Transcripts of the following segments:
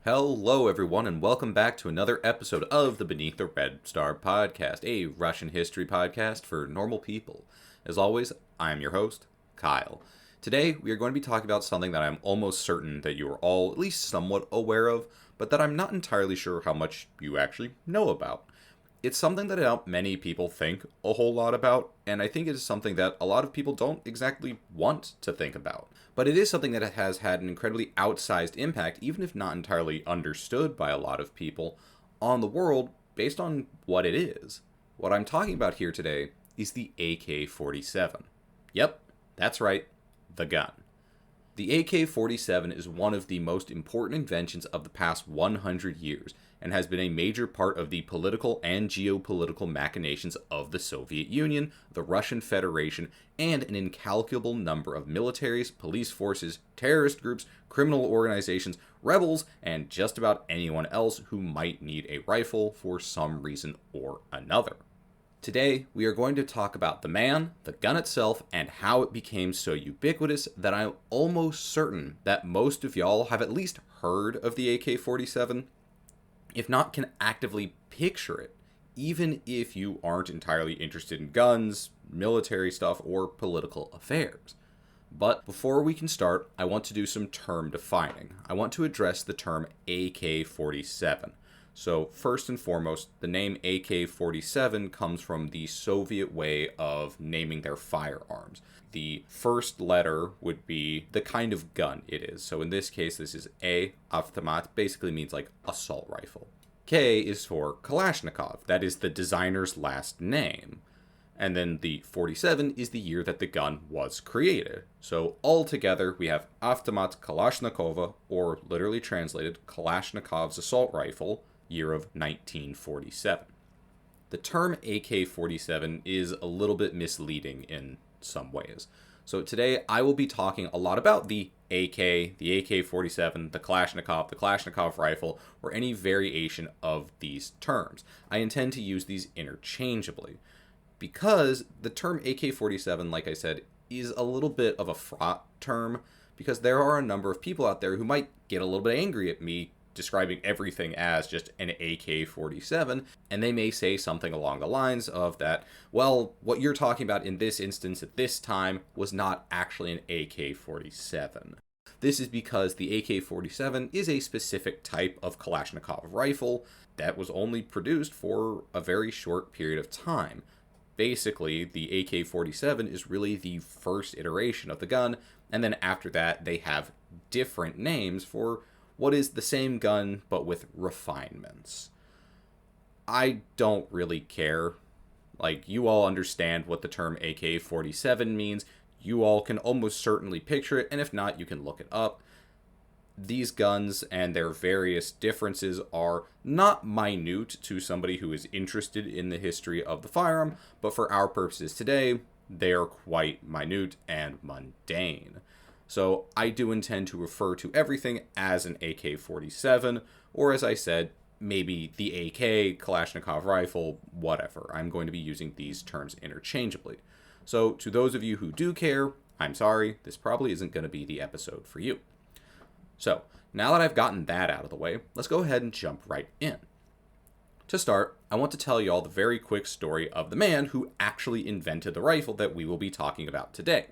Hello, everyone, and welcome back to another episode of the Beneath the Red Star podcast, a Russian history podcast for normal people. As always, I am your host, Kyle. Today, we are going to be talking about something that I'm almost certain that you are all at least somewhat aware of, but that I'm not entirely sure how much you actually know about. It's something that not many people think a whole lot about, and I think it is something that a lot of people don't exactly want to think about. But it is something that has had an incredibly outsized impact, even if not entirely understood by a lot of people, on the world based on what it is. What I'm talking about here today is the AK-47. Yep, that's right, the gun. The AK-47 is one of the most important inventions of the past 100 years, and has been a major part of the political and geopolitical machinations of the Soviet Union, the Russian Federation, and an incalculable number of militaries, police forces, terrorist groups, criminal organizations, rebels, and just about anyone else who might need a rifle for some reason or another. Today, we are going to talk about the man, the gun itself, and how it became so ubiquitous that I'm almost certain that most of y'all have at least heard of the AK-47, if not can actively picture it, even if you aren't entirely interested in guns, military stuff, or political affairs. But before we can start, I want to do some term defining. I want to address the term AK-47. So first and foremost, the name AK-47 comes from the Soviet way of naming their firearms. The first letter would be the kind of gun it is. So in this case, this is A, automat, basically means like assault rifle. K is for Kalashnikov, that is the designer's last name. And then the 47 is the year that the gun was created. So altogether, we have automat Kalashnikova, or literally translated, Kalashnikov's assault rifle, year of 1947. The term AK-47 is a little bit misleading in some ways. So today I will be talking a lot about the AK, the AK-47, the Kalashnikov rifle, or any variation of these terms. I intend to use these interchangeably because the term AK-47, like I said, is a little bit of a fraught term because there are a number of people out there who might get a little bit angry at me describing everything as just an AK-47, and they may say something along the lines of that, well, what you're talking about in this instance at this time was not actually an AK-47. This is because the AK-47 is a specific type of Kalashnikov rifle that was only produced for a very short period of time. Basically, the AK-47 is really the first iteration of the gun, and then after that they have different names for what is the same gun, but with refinements. I don't really care. Like, you all understand what the term AK-47 means. You all can almost certainly picture it, and if not, you can look it up. These guns and their various differences are not minute to somebody who is interested in the history of the firearm, but for our purposes today, they are quite minute and mundane. So I do intend to refer to everything as an AK-47, or as I said, maybe the AK, Kalashnikov rifle, whatever. I'm going to be using these terms interchangeably. So to those of you who do care, I'm sorry, this probably isn't going to be the episode for you. So now that I've gotten that out of the way, let's go ahead and jump right in. To start, I want to tell you all the very quick story of the man who actually invented the rifle that we will be talking about today.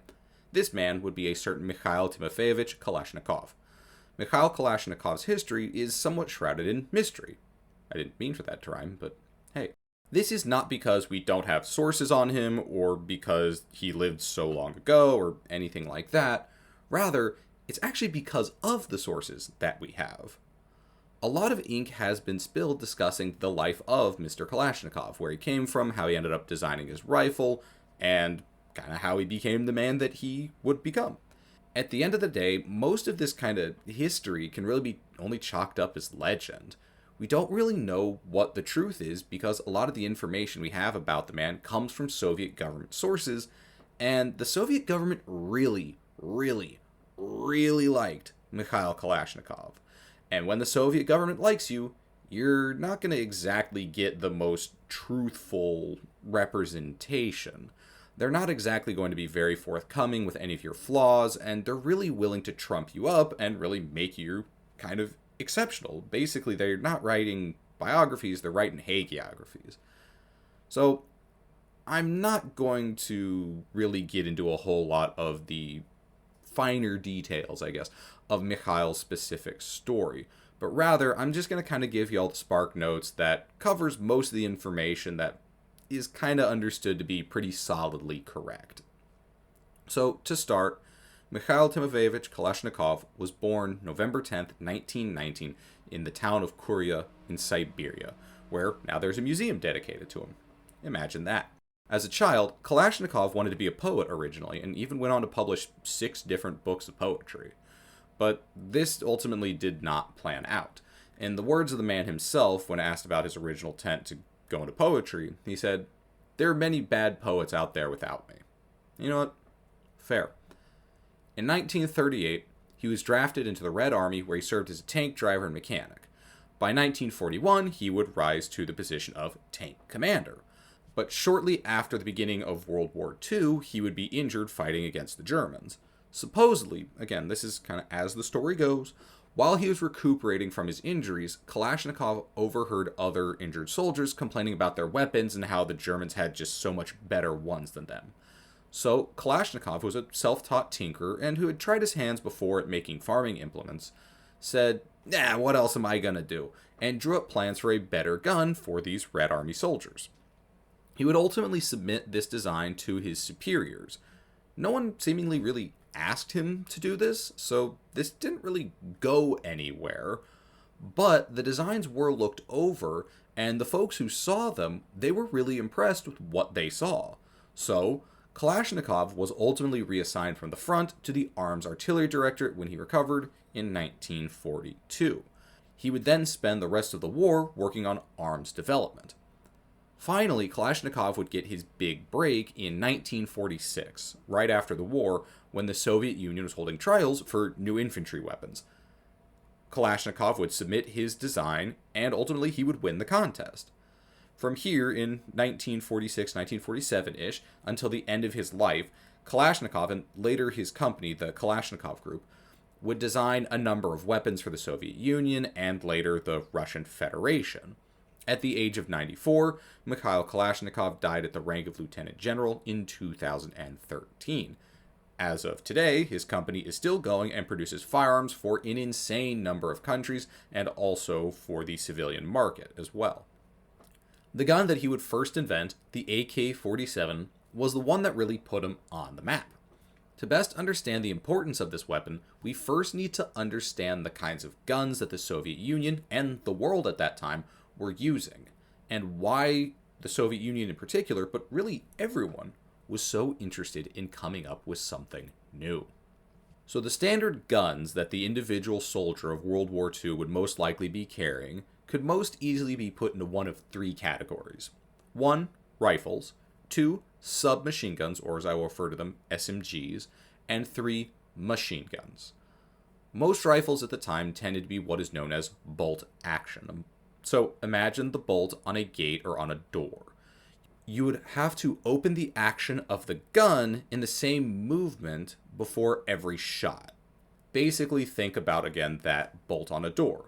This man would be a certain Mikhail Timofeyevich Kalashnikov. Mikhail Kalashnikov's history is somewhat shrouded in mystery. I didn't mean for that to rhyme, but hey. This is not because we don't have sources on him, or because he lived so long ago, or anything like that. Rather, it's actually because of the sources that we have. A lot of ink has been spilled discussing the life of Mr. Kalashnikov, where he came from, how he ended up designing his rifle, and kind of how he became the man that he would become. At the end of the day, most of this kind of history can really be only chalked up as legend. We don't really know what the truth is because a lot of the information we have about the man comes from Soviet government sources, and the Soviet government really, really, really liked Mikhail Kalashnikov. And when the Soviet government likes you, you're not going to exactly get the most truthful representation. They're not exactly going to be very forthcoming with any of your flaws, and they're really willing to trump you up and really make you kind of exceptional. Basically, they're not writing biographies, they're writing hagiographies. So, I'm not going to really get into a whole lot of the finer details, I guess, of Mikhail's specific story. But rather, I'm just going to kind of give you all the spark notes that covers most of the information that is kind of understood to be pretty solidly correct. So, to start, Mikhail Timofeyevich Kalashnikov was born November 10th, 1919, in the town of Kurya in Siberia, where now there's a museum dedicated to him. Imagine that. As a child, Kalashnikov wanted to be a poet originally, and even went on to publish 6 different books of poetry. But this ultimately did not plan out. In the words of the man himself, when asked about his original intent to go into poetry, he said, "There are many bad poets out there without me." You know what? Fair. In 1938, he was drafted into the Red Army, where he served as a tank driver and mechanic. By 1941, he would rise to the position of tank commander. But shortly after the beginning of World War II, he would be injured fighting against the Germans. Supposedly, again, this is kind of as the story goes, while he was recuperating from his injuries, Kalashnikov overheard other injured soldiers complaining about their weapons and how the Germans had just so much better ones than them. So, Kalashnikov, who was a self-taught tinkerer and who had tried his hands before at making farming implements, said, "Nah, what else am I gonna do?" and drew up plans for a better gun for these Red Army soldiers. He would ultimately submit this design to his superiors. No one seemingly really asked him to do this, so this didn't really go anywhere. But the designs were looked over, and the folks who saw them, they were really impressed with what they saw. So, Kalashnikov was ultimately reassigned from the front to the Arms Artillery Directorate when he recovered in 1942. He would then spend the rest of the war working on arms development. Finally, Kalashnikov would get his big break in 1946, right after the war, when the Soviet Union was holding trials for new infantry weapons. Kalashnikov would submit his design, and ultimately he would win the contest. From here, in 1946, 1947-ish, until the end of his life, Kalashnikov, and later his company, the Kalashnikov Group, would design a number of weapons for the Soviet Union and later the Russian Federation. At the age of 94, Mikhail Kalashnikov died at the rank of lieutenant general in 2013. As of today, his company is still going and produces firearms for an insane number of countries and also for the civilian market as well. The gun that he would first invent, the AK-47, was the one that really put him on the map. To best understand the importance of this weapon, we first need to understand the kinds of guns that the Soviet Union and the world at that time were using, and why the Soviet Union in particular, but really everyone, was so interested in coming up with something new. So the standard guns that the individual soldier of World War II would most likely be carrying could most easily be put into one of 3 categories. 1. Rifles. 2. Submachine guns, or as I will refer to them, SMGs. And 3. Machine guns. Most rifles at the time tended to be what is known as bolt action. So imagine the bolt on a gate or on a door. You would have to open the action of the gun in the same movement before every shot. Basically, think about, again, that bolt on a door.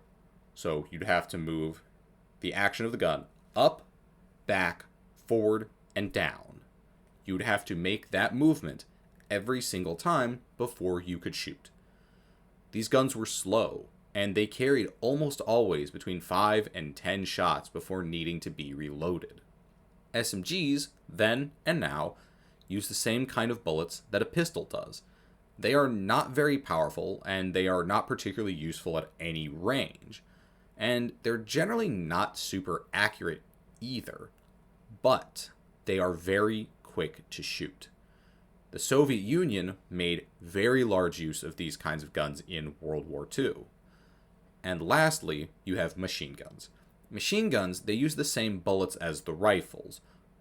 So you'd have to move the action of the gun up, back, forward, and down. You would have to make that movement every single time before you could shoot. These guns were slow, and they carried almost always between 5 and 10 shots before needing to be reloaded. SMGs, then and now, use the same kind of bullets that a pistol does. They are not very powerful, and they are not particularly useful at any range. And they're generally not super accurate either, but they are very quick to shoot. The Soviet Union made very large use of these kinds of guns in World War II. And lastly, you have machine guns. Machine guns, they use the same bullets as the rifles,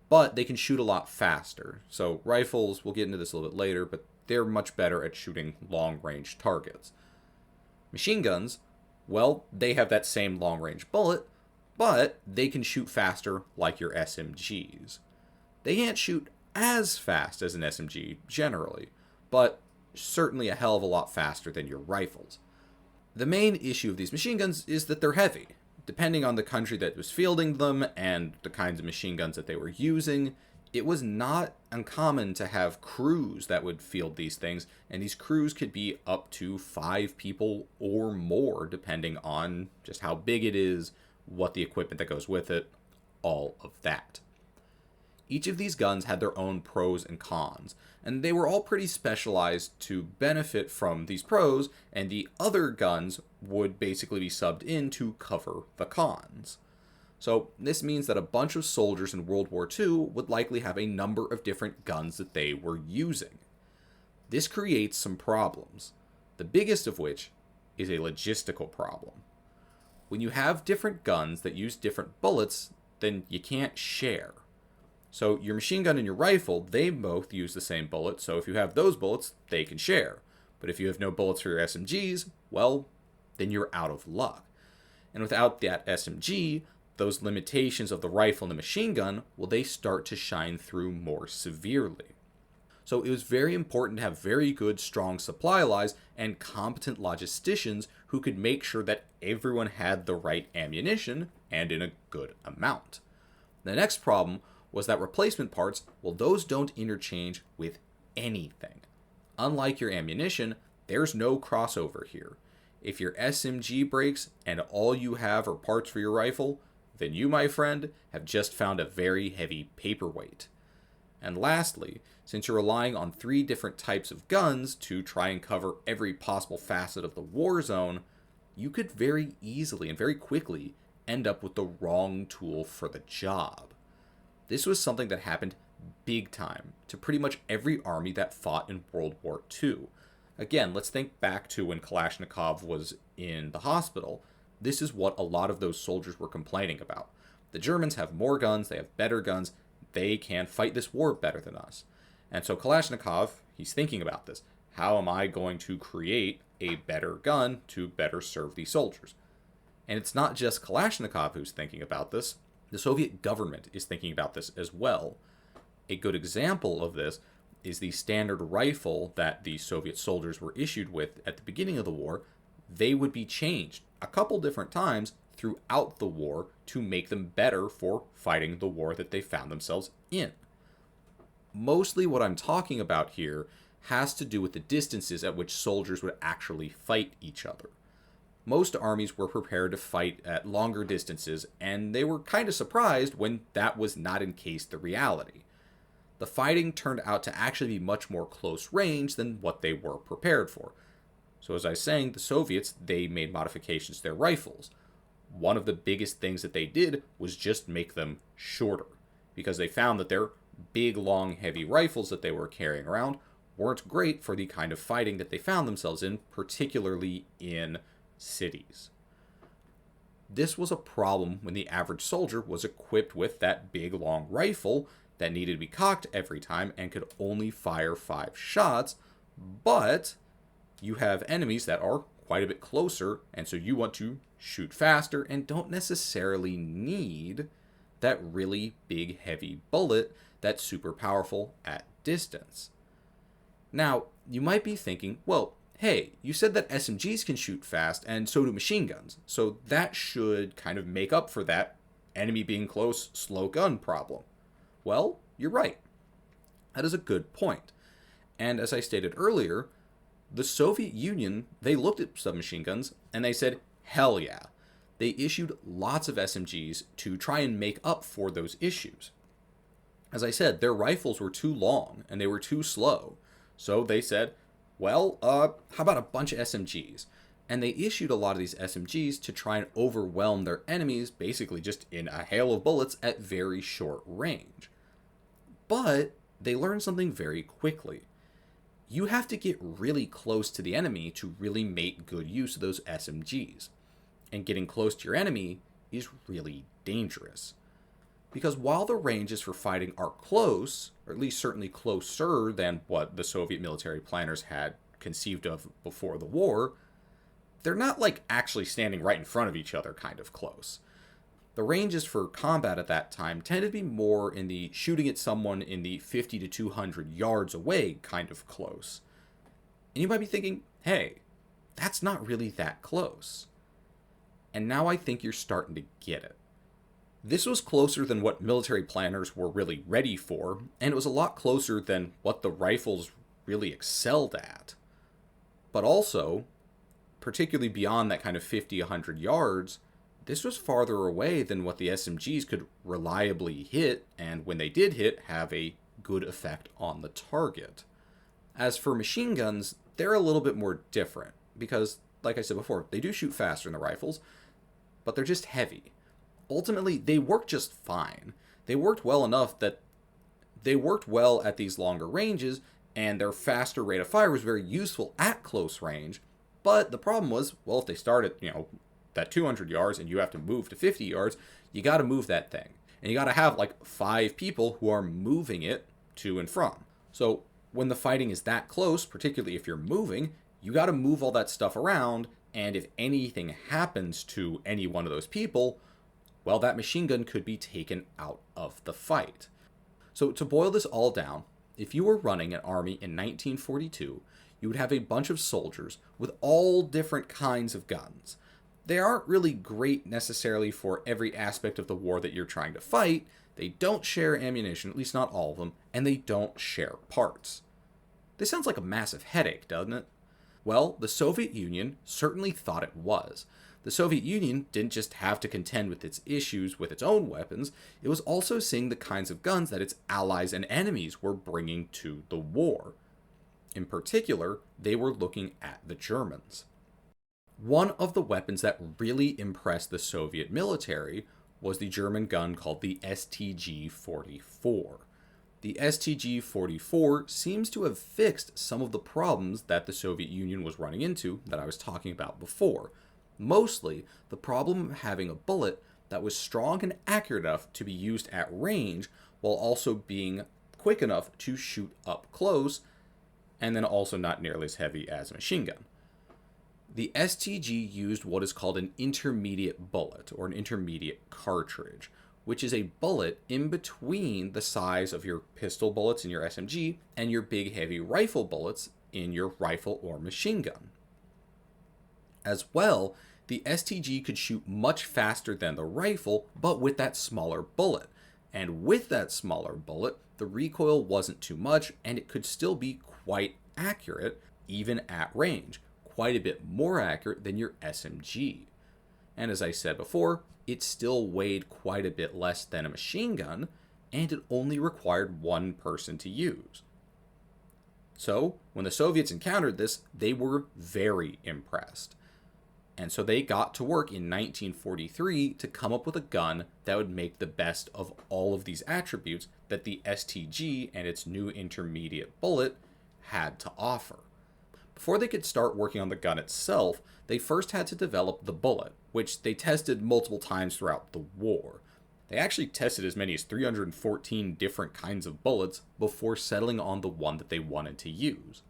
but they can shoot a lot faster. So rifles, we'll get into this a little bit later, but they're much better at shooting long-range targets. Machine guns, well, they have that same long-range bullet, but they can shoot faster like your SMGs. They can't shoot as fast as an SMG generally, but certainly a hell of a lot faster than your rifles. The main issue of these machine guns is that they're heavy. Depending on the country that was fielding them and the kinds of machine guns that they were using, it was not uncommon to have crews that would field these things, and these crews could be up to 5 people or more, depending on just how big it is, what the equipment that goes with it, all of that. Each of these guns had their own pros and cons, and they were all pretty specialized to benefit from these pros, and the other guns would basically be subbed in to cover the cons. So this means that a bunch of soldiers in World War II would likely have a number of different guns that they were using. This creates some problems, the biggest of which is a logistical problem. When you have different guns that use different bullets, then you can't share. So your machine gun and your rifle, they both use the same bullet, so if you have those bullets, they can share. But if you have no bullets for your SMGs, well, then you're out of luck. And without that SMG, those limitations of the rifle and the machine gun, well, they start to shine through more severely. So it was very important to have very good, strong supply lines and competent logisticians who could make sure that everyone had the right ammunition and in a good amount. The next problem was that replacement parts, well, those don't interchange with anything. Unlike your ammunition, there's no crossover here. If your SMG breaks and all you have are parts for your rifle, then you, my friend, have just found a very heavy paperweight. And lastly, since you're relying on 3 different types of guns to try and cover every possible facet of the war zone, you could very easily and very quickly end up with the wrong tool for the job. This was something that happened big time to pretty much every army that fought in World War II. Again, let's think back to when Kalashnikov was in the hospital. This is what a lot of those soldiers were complaining about. The Germans have more guns, they have better guns, they can fight this war better than us. And so Kalashnikov, he's thinking about this. How am I going to create a better gun to better serve these soldiers? And it's not just Kalashnikov who's thinking about this. The Soviet government is thinking about this as well. A good example of this is the standard rifle that the Soviet soldiers were issued with at the beginning of the war. They would be changed a couple different times throughout the war to make them better for fighting the war that they found themselves in. Mostly what I'm talking about here has to do with the distances at which soldiers would actually fight each other. Most armies were prepared to fight at longer distances, and they were kind of surprised when that was not in case the reality. The fighting turned out to actually be much more close range than what they were prepared for. So as I was saying, the Soviets, they made modifications to their rifles. One of the biggest things that they did was just make them shorter, because they found that their big, long, heavy rifles that they were carrying around weren't great for the kind of fighting that they found themselves in, particularly in cities. This was a problem when the average soldier was equipped with that big long rifle that needed to be cocked every time and could only fire 5 shots, but you have enemies that are quite a bit closer, and so you want to shoot faster and don't necessarily need that really big heavy bullet that's super powerful at distance. Now, you might be thinking, well, hey, you said that SMGs can shoot fast, and so do machine guns, so that should kind of make up for that enemy being close, slow gun problem. Well, you're right. That is a good point. And as I stated earlier, the Soviet Union, they looked at submachine guns, and they said, hell yeah. They issued lots of SMGs to try and make up for those issues. As I said, their rifles were too long, and they were too slow, so they said, well, how about a bunch of SMGs? And they issued a lot of these SMGs to try and overwhelm their enemies, basically just in a hail of bullets at very short range. But they learned something very quickly. You have to get really close to the enemy to really make good use of those SMGs. And getting close to your enemy is really dangerous. Because while the ranges for fighting are close, or at least certainly closer than what the Soviet military planners had conceived of before the war, they're not like actually standing right in front of each other kind of close. The ranges for combat at that time tended to be more in the shooting at someone in the 50 to 200 yards away kind of close. And you might be thinking, hey, that's not really that close. And now I think you're starting to get it. This was closer than what military planners were really ready for, and it was a lot closer than what the rifles really excelled at. But also, particularly beyond that kind of 50, 100 yards, this was farther away than what the SMGs could reliably hit, and when they did hit, have a good effect on the target. As for machine guns, they're a little bit more different, because, like I said before, they do shoot faster than the rifles, but they're just heavy. Ultimately, they work just fine. They worked well enough that they worked well at these longer ranges, and their faster rate of fire was very useful at close range. But the problem was, well, if they start at, that 200 yards and you have to move to 50 yards, you got to move that thing. And you got to have like 5 people who are moving it to and from. So when the fighting is that close, particularly if you're moving, you got to move all that stuff around. And if anything happens to any one of those people, well, that machine gun could be taken out of the fight. So to boil this all down, if you were running an army in 1942, you would have a bunch of soldiers with all different kinds of guns. They aren't really great necessarily for every aspect of the war that you're trying to fight. They don't share ammunition, at least not all of them, and they don't share parts. This sounds like a massive headache, doesn't it? Well, the Soviet Union certainly thought it was. The Soviet Union didn't just have to contend with its issues with its own weapons, it was also seeing the kinds of guns that its allies and enemies were bringing to the war. In particular, they were looking at the Germans. One of the weapons that really impressed the Soviet military was the German gun called the STG-44. The STG-44 seems to have fixed some of the problems that the Soviet Union was running into that I was talking about before. Mostly, the problem of having a bullet that was strong and accurate enough to be used at range while also being quick enough to shoot up close, and then also not nearly as heavy as a machine gun. The STG used what is called an intermediate bullet, or an intermediate cartridge, which is a bullet in between the size of your pistol bullets in your SMG and your big heavy rifle bullets in your rifle or machine gun. As well, the STG could shoot much faster than the rifle, but with that smaller bullet. And with that smaller bullet, the recoil wasn't too much, and it could still be quite accurate, even at range. Quite a bit more accurate than your SMG. And as I said before, it still weighed quite a bit less than a machine gun, and it only required one person to use. So, when the Soviets encountered this, they were very impressed. And so they got to work in 1943 to come up with a gun that would make the best of all of these attributes that the STG and its new intermediate bullet had to offer. Before they could start working on the gun itself, they first had to develop the bullet, which they tested multiple times throughout the war. They actually tested as many as 314 different kinds of bullets before settling on the one that they wanted to use.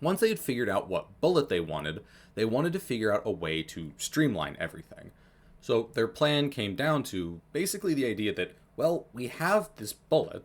Once they had figured out what bullet they wanted to figure out a way to streamline everything. So their plan came down to basically the idea that, well, we have this bullet,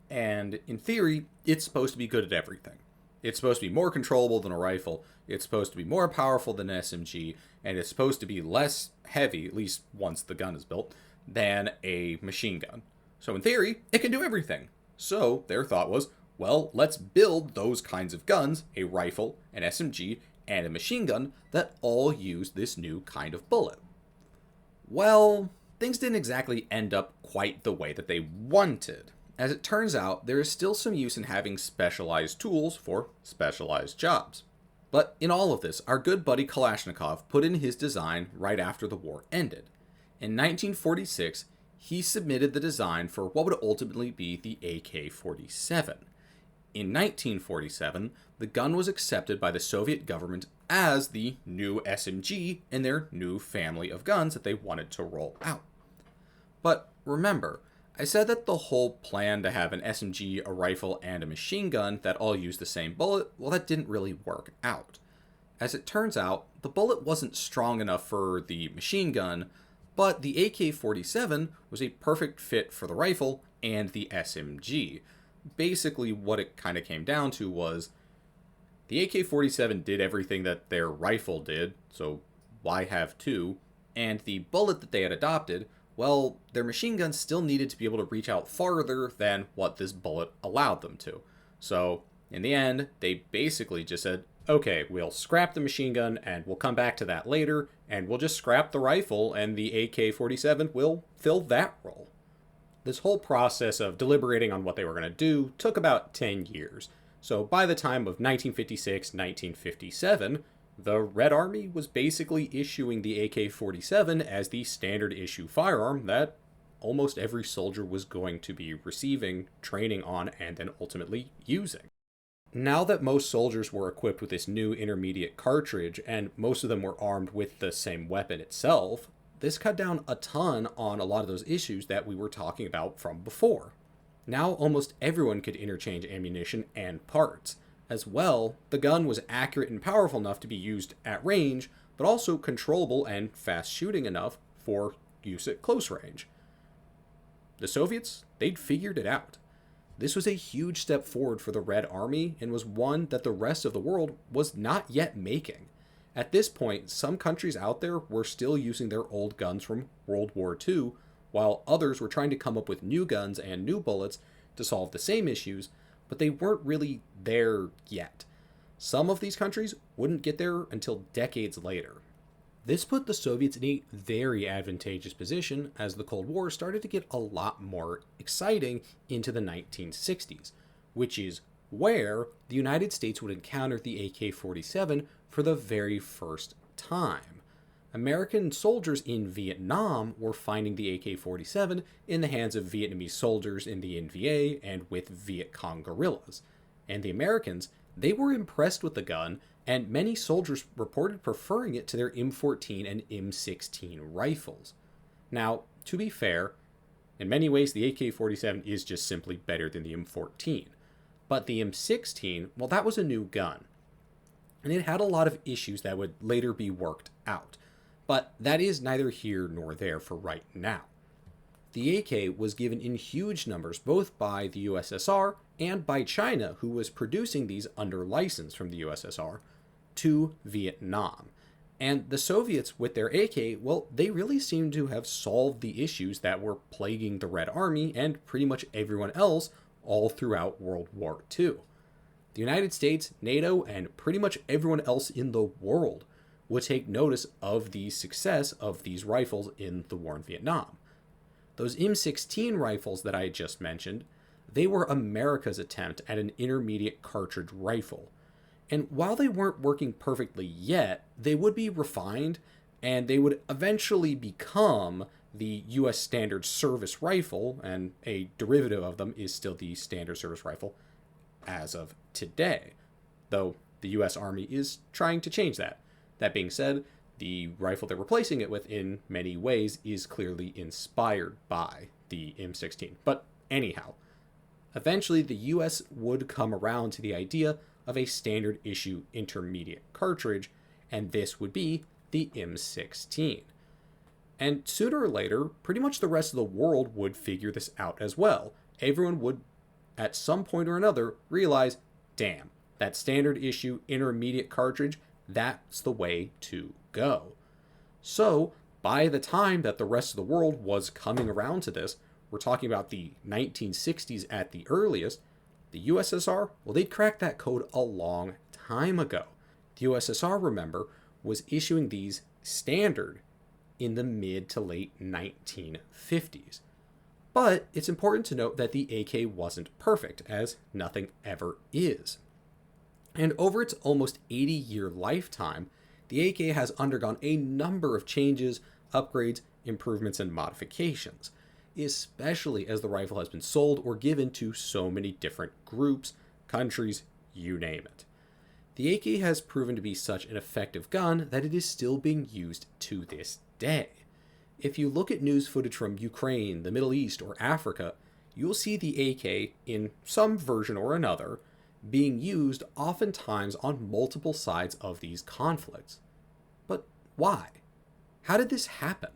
and in theory, it's supposed to be good at everything. It's supposed to be more controllable than a rifle, it's supposed to be more powerful than an SMG, and it's supposed to be less heavy, at least once the gun is built, than a machine gun. So in theory, it can do everything. So their thought was, well, let's build those kinds of guns, a rifle, an SMG, and a machine gun that all use this new kind of bullet. Well, things didn't exactly end up quite the way that they wanted. As it turns out, there is still some use in having specialized tools for specialized jobs. But in all of this, our good buddy Kalashnikov put in his design right after the war ended. In 1946, he submitted the design for what would ultimately be the AK-47. In 1947, the gun was accepted by the Soviet government as the new SMG in their new family of guns that they wanted to roll out. But remember, I said that the whole plan to have an SMG, a rifle, and a machine gun that all use the same bullet, well, that didn't really work out. As it turns out, the bullet wasn't strong enough for the machine gun, but the AK-47 was a perfect fit for the rifle and the SMG. Basically, what it kind of came down to was The AK-47 did everything that their rifle did, so why have two? And the bullet that they had adopted, well, their machine guns still needed to be able to reach out farther than what this bullet allowed them to. So, in the end, they basically just said, okay, we'll scrap the machine gun and we'll come back to that later, and we'll just scrap the rifle and the AK-47 will fill that role. This whole process of deliberating on what they were going to do took about 10 years. So by the time of 1956, 1957, the Red Army was basically issuing the AK-47 as the standard issue firearm that almost every soldier was going to be receiving, training on, and then ultimately using. Now that most soldiers were equipped with this new intermediate cartridge, and most of them were armed with the same weapon itself, this cut down a ton on a lot of those issues that we were talking about from before. Now almost everyone could interchange ammunition and parts. As well, the gun was accurate and powerful enough to be used at range, but also controllable and fast shooting enough for use at close range. The Soviets, they'd figured it out. This was a huge step forward for the Red Army and was one that the rest of the world was not yet making. At this point, some countries out there were still using their old guns from World War II, while others were trying to come up with new guns and new bullets to solve the same issues, but they weren't really there yet. Some of these countries wouldn't get there until decades later. This put the Soviets in a very advantageous position as the Cold War started to get a lot more exciting into the 1960s, which is where the United States would encounter the AK-47 for the very first time. American soldiers in Vietnam were finding the AK-47 in the hands of Vietnamese soldiers in the NVA and with Viet Cong guerrillas. And the Americans, they were impressed with the gun, and many soldiers reported preferring it to their M14 and M16 rifles. Now, to be fair, in many ways the AK-47 is just simply better than the M14. But the M16, well, that was a new gun. And it had a lot of issues that would later be worked out. But that is neither here nor there for right now. The AK was given in huge numbers both by the USSR and by China, who was producing these under license from the USSR, to Vietnam. And the Soviets, with their AK, well, they really seem to have solved the issues that were plaguing the Red Army and pretty much everyone else all throughout World War II. The United States, NATO, and pretty much everyone else in the world would take notice of the success of these rifles in the war in Vietnam. Those M16 rifles that I had just mentioned, they were America's attempt at an intermediate cartridge rifle. And while they weren't working perfectly yet, they would be refined, and they would eventually become the U.S. Standard Service Rifle, and a derivative of them is still the Standard Service Rifle as of today, though the U.S. Army is trying to change that. That being said, the rifle they're replacing it with in many ways is clearly inspired by the M16. But anyhow, eventually the US would come around to the idea of a standard issue intermediate cartridge, and this would be the M16. And sooner or later, pretty much the rest of the world would figure this out as well. Everyone would, at some point or another, realize, damn, that standard issue intermediate cartridge, that's the way to go. So, by the time that the rest of the world was coming around to this, we're talking about the 1960s at the earliest, the USSR, well, they'd cracked that code a long time ago. The USSR, remember, was issuing these standard in the mid to late 1950s. But it's important to note that the AK wasn't perfect, as nothing ever is. And over its almost 80-year lifetime, the AK has undergone a number of changes, upgrades, improvements, and modifications, especially as the rifle has been sold or given to so many different groups, countries, you name it. The AK has proven to be such an effective gun that it is still being used to this day. If you look at news footage from Ukraine, the Middle East, or Africa, you'll see the AK, in some version or another, being used oftentimes on multiple sides of these conflicts. But why? How did this happen?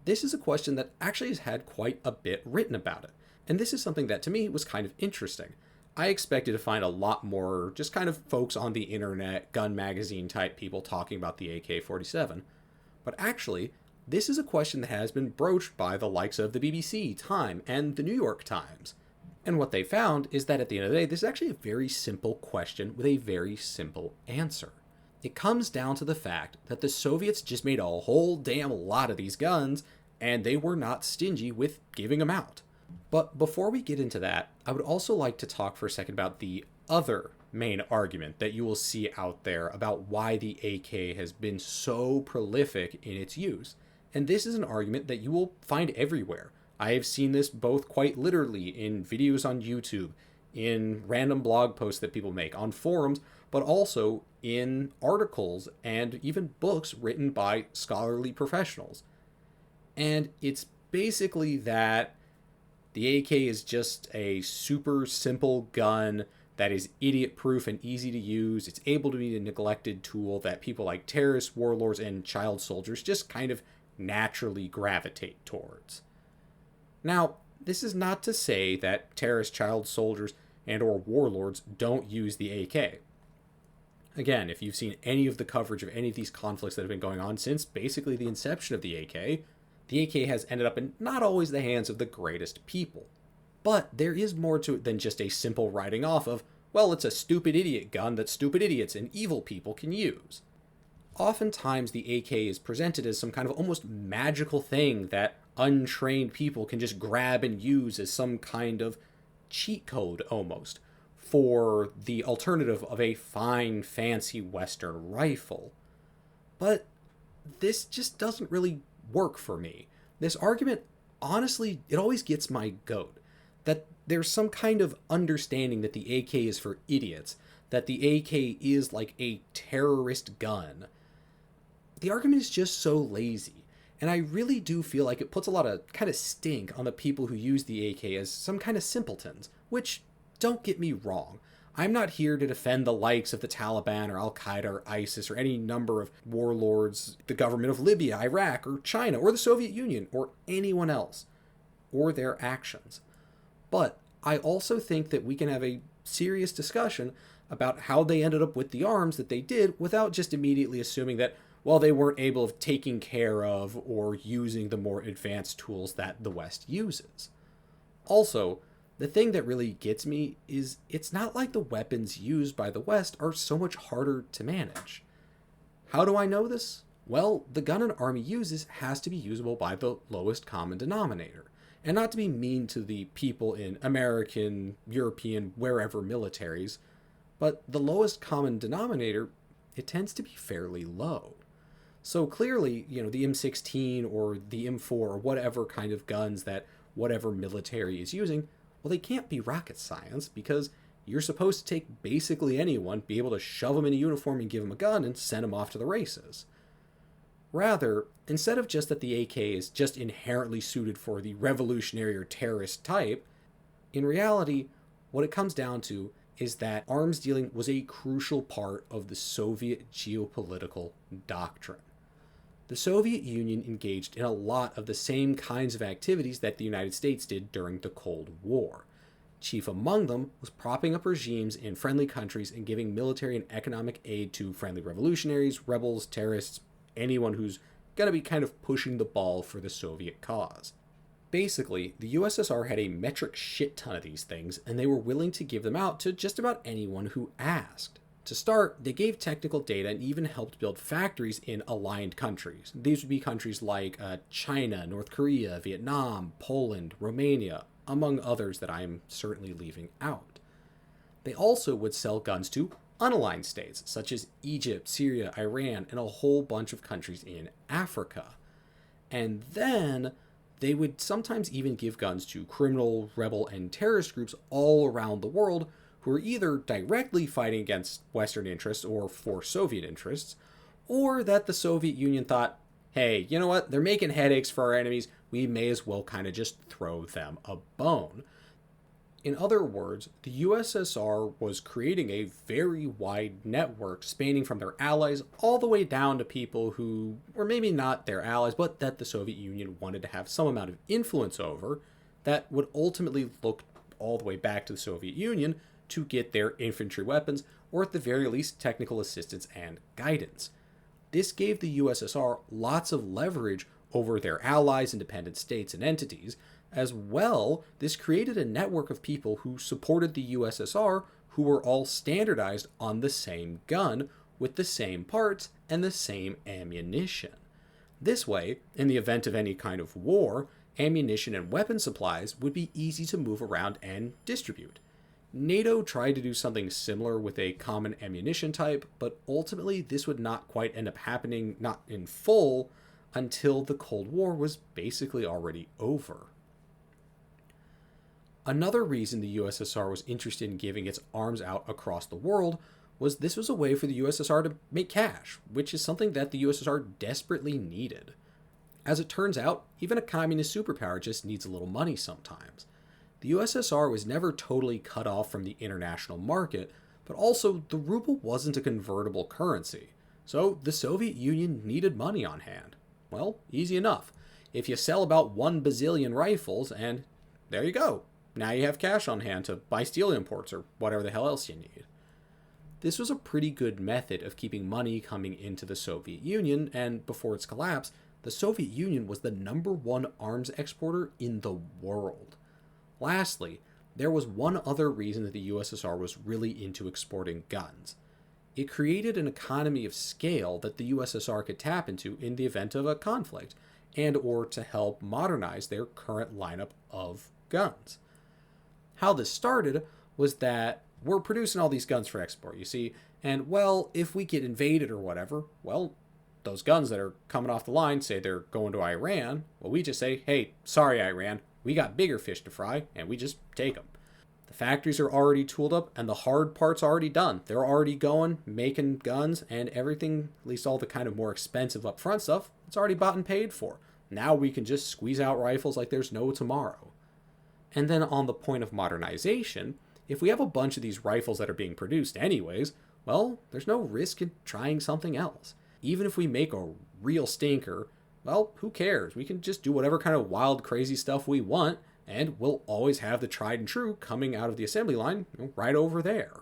This is a question that actually has had quite a bit written about it, and this is something that to me was kind of interesting. I expected to find a lot more just kind of folks on the internet, gun magazine type people talking about the AK-47. But actually, this is a question that has been broached by the likes of the BBC, Time, and the New York Times. And what they found is that at the end of the day, this is actually a very simple question with a very simple answer. It comes down to the fact that the Soviets just made a whole damn lot of these guns, and they were not stingy with giving them out. But before we get into that, I would also like to talk for a second about the other main argument that you will see out there about why the AK has been so prolific in its use. And this is an argument that you will find everywhere. I have seen this both quite literally in videos on YouTube, in random blog posts that people make, on forums, but also in articles and even books written by scholarly professionals. And it's basically that the AK is just a super simple gun that is idiot-proof and easy to use. It's able to be a neglected tool that people like terrorists, warlords, and child soldiers just kind of naturally gravitate towards. Now, this is not to say that terrorists, child soldiers, and or warlords don't use the AK. Again, if you've seen any of the coverage of any of these conflicts that have been going on since basically the inception of the AK has ended up in not always the hands of the greatest people. But there is more to it than just a simple writing off of, well, it's a stupid idiot gun that stupid idiots and evil people can use. Oftentimes the AK is presented as some kind of almost magical thing that untrained people can just grab and use as some kind of cheat code almost for the alternative of a fine, fancy Western rifle. But this just doesn't really work for me. This argument, honestly, it always gets my goat. That there's some kind of understanding that the AK is for idiots, that the AK is like a terrorist gun. The argument is just so lazy, and I really do feel like it puts a lot of kind of stink on the people who use the AK as some kind of simpletons, which, don't get me wrong, I'm not here to defend the likes of the Taliban or Al-Qaeda or ISIS or any number of warlords, the government of Libya, Iraq, or China, or the Soviet Union, or anyone else, or their actions. But I also think that we can have a serious discussion about how they ended up with the arms that they did without just immediately assuming that, well, they weren't able of taking care of or using the more advanced tools that the West uses. Also, the thing that really gets me is it's not like the weapons used by the West are so much harder to manage. How do I know this? Well, the gun an army uses has to be usable by the lowest common denominator. And not to be mean to the people in American, European, wherever militaries, but the lowest common denominator, it tends to be fairly low. So clearly, the M16 or the M4 or whatever kind of guns that whatever military is using, well, they can't be rocket science because you're supposed to take basically anyone, be able to shove them in a uniform and give them a gun and send them off to the races. Rather, instead of just that the AK is just inherently suited for the revolutionary or terrorist type, in reality, what it comes down to is that arms dealing was a crucial part of the Soviet geopolitical doctrine. The Soviet Union engaged in a lot of the same kinds of activities that the United States did during the Cold War. Chief among them was propping up regimes in friendly countries and giving military and economic aid to friendly revolutionaries, rebels, terrorists, anyone who's going to be kind of pushing the ball for the Soviet cause. Basically, the USSR had a metric shit ton of these things, and they were willing to give them out to just about anyone who asked. To start, they gave technical data and even helped build factories in aligned countries. These would be countries like China, North Korea, Vietnam, Poland, Romania, among others that I'm certainly leaving out. They also would sell guns to unaligned states, such as Egypt, Syria, Iran, and a whole bunch of countries in Africa. And then they would sometimes even give guns to criminal, rebel, and terrorist groups all around the world who were either directly fighting against Western interests or for Soviet interests, or that the Soviet Union thought, hey, you know what, they're making headaches for our enemies, we may as well kind of just throw them a bone. In other words, the USSR was creating a very wide network spanning from their allies all the way down to people who were maybe not their allies, but that the Soviet Union wanted to have some amount of influence over, that would ultimately look all the way back to the Soviet Union to get their infantry weapons, or at the very least technical assistance and guidance. This gave the USSR lots of leverage over their allies, independent states, and entities. As well, this created a network of people who supported the USSR who were all standardized on the same gun, with the same parts and the same ammunition. This way, in the event of any kind of war, ammunition and weapon supplies would be easy to move around and distribute. NATO tried to do something similar with a common ammunition type, but ultimately this would not quite end up happening, not in full, until the Cold War was basically already over. Another reason the USSR was interested in giving its arms out across the world was this was a way for the USSR to make cash, which is something that the USSR desperately needed. As it turns out, even a communist superpower just needs a little money sometimes. The USSR was never totally cut off from the international market, but also the ruble wasn't a convertible currency, so the Soviet Union needed money on hand. Well, easy enough. If you sell about 1 bazillion rifles, and there you go. Now you have cash on hand to buy steel imports or whatever the hell else you need. This was a pretty good method of keeping money coming into the Soviet Union, and before its collapse, the Soviet Union was the #1 arms exporter in the world. Lastly, there was one other reason that the USSR was really into exporting guns. It created an economy of scale that the USSR could tap into in the event of a conflict, and or to help modernize their current lineup of guns. How this started was that we're producing all these guns for export, you see, and well, if we get invaded or whatever, well, those guns that are coming off the line say they're going to Iran, well, we just say, hey, sorry Iran, we got bigger fish to fry, and we just take them. The factories are already tooled up, and the hard part's already done. They're already going, making guns, and everything, at least all the kind of more expensive upfront stuff, it's already bought and paid for. Now we can just squeeze out rifles like there's no tomorrow. And then on the point of modernization, if we have a bunch of these rifles that are being produced anyways, well, there's no risk in trying something else. Even if we make a real stinker, well, who cares? We can just do whatever kind of wild, crazy stuff we want, and we'll always have the tried and true coming out of the assembly line right over there.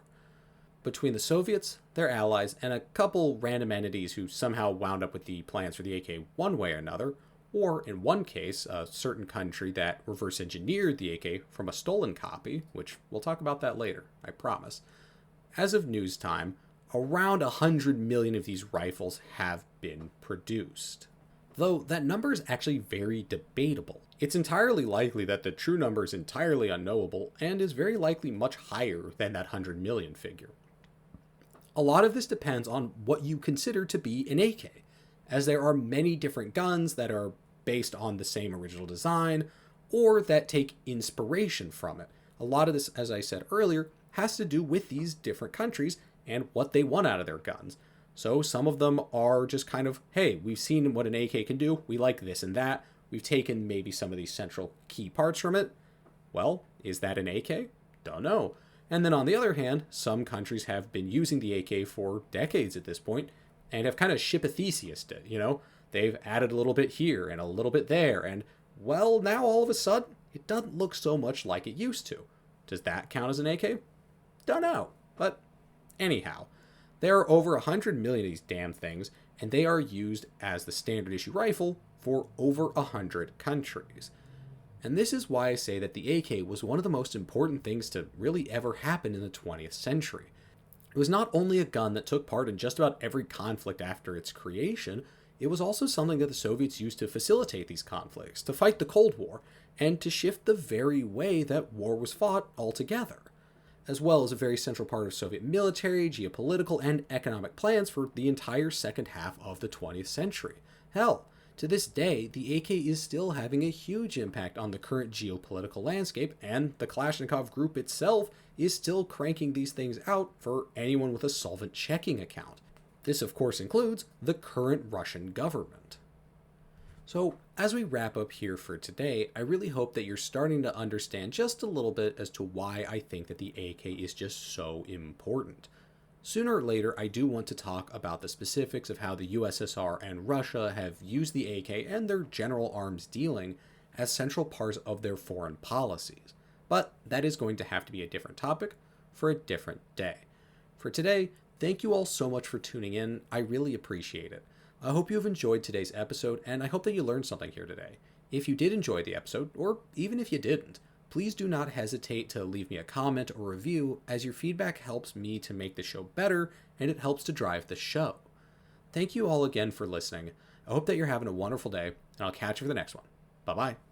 Between the Soviets, their allies, and a couple random entities who somehow wound up with the plans for the AK one way or another, or in one case, a certain country that reverse engineered the AK from a stolen copy, which we'll talk about that later, I promise. As of news time, around 100 million of these rifles have been produced. Though that number is actually very debatable. It's entirely likely that the true number is entirely unknowable and is very likely much higher than that 100 million figure. A lot of this depends on what you consider to be an AK, as there are many different guns that are based on the same original design or that take inspiration from it. A lot of this, as I said earlier, has to do with these different countries and what they want out of their guns. So some of them are just kind of, hey, we've seen what an AK can do, we like this and that, we've taken maybe some of these central key parts from it. Well, is that an AK? Don't know. And then on the other hand, some countries have been using the AK for decades at this point, and have kind of Shipathesiused it, They've added a little bit here and a little bit there, and, well, now all of a sudden, it doesn't look so much like it used to. Does that count as an AK? Don't know. But anyhow, there are over 100 million of these damn things, and they are used as the standard issue rifle for over 100 countries. And this is why I say that the AK was one of the most important things to really ever happen in the 20th century. It was not only a gun that took part in just about every conflict after its creation, it was also something that the Soviets used to facilitate these conflicts, to fight the Cold War, and to shift the very way that war was fought altogether, as well as a very central part of Soviet military, geopolitical, and economic plans for the entire second half of the 20th century. Hell, to this day, the AK is still having a huge impact on the current geopolitical landscape, and the Kalashnikov group itself is still cranking these things out for anyone with a solvent checking account. This, of course, includes the current Russian government. So, as we wrap up here for today, I really hope that you're starting to understand just a little bit as to why I think that the AK is just so important. Sooner or later, I do want to talk about the specifics of how the USSR and Russia have used the AK and their general arms dealing as central parts of their foreign policies. But that is going to have to be a different topic for a different day. For today, thank you all so much for tuning in. I really appreciate it. I hope you have enjoyed today's episode, and I hope that you learned something here today. If you did enjoy the episode, or even if you didn't, please do not hesitate to leave me a comment or review, as your feedback helps me to make the show better, and it helps to drive the show. Thank you all again for listening. I hope that you're having a wonderful day, and I'll catch you for the next one. Bye-bye.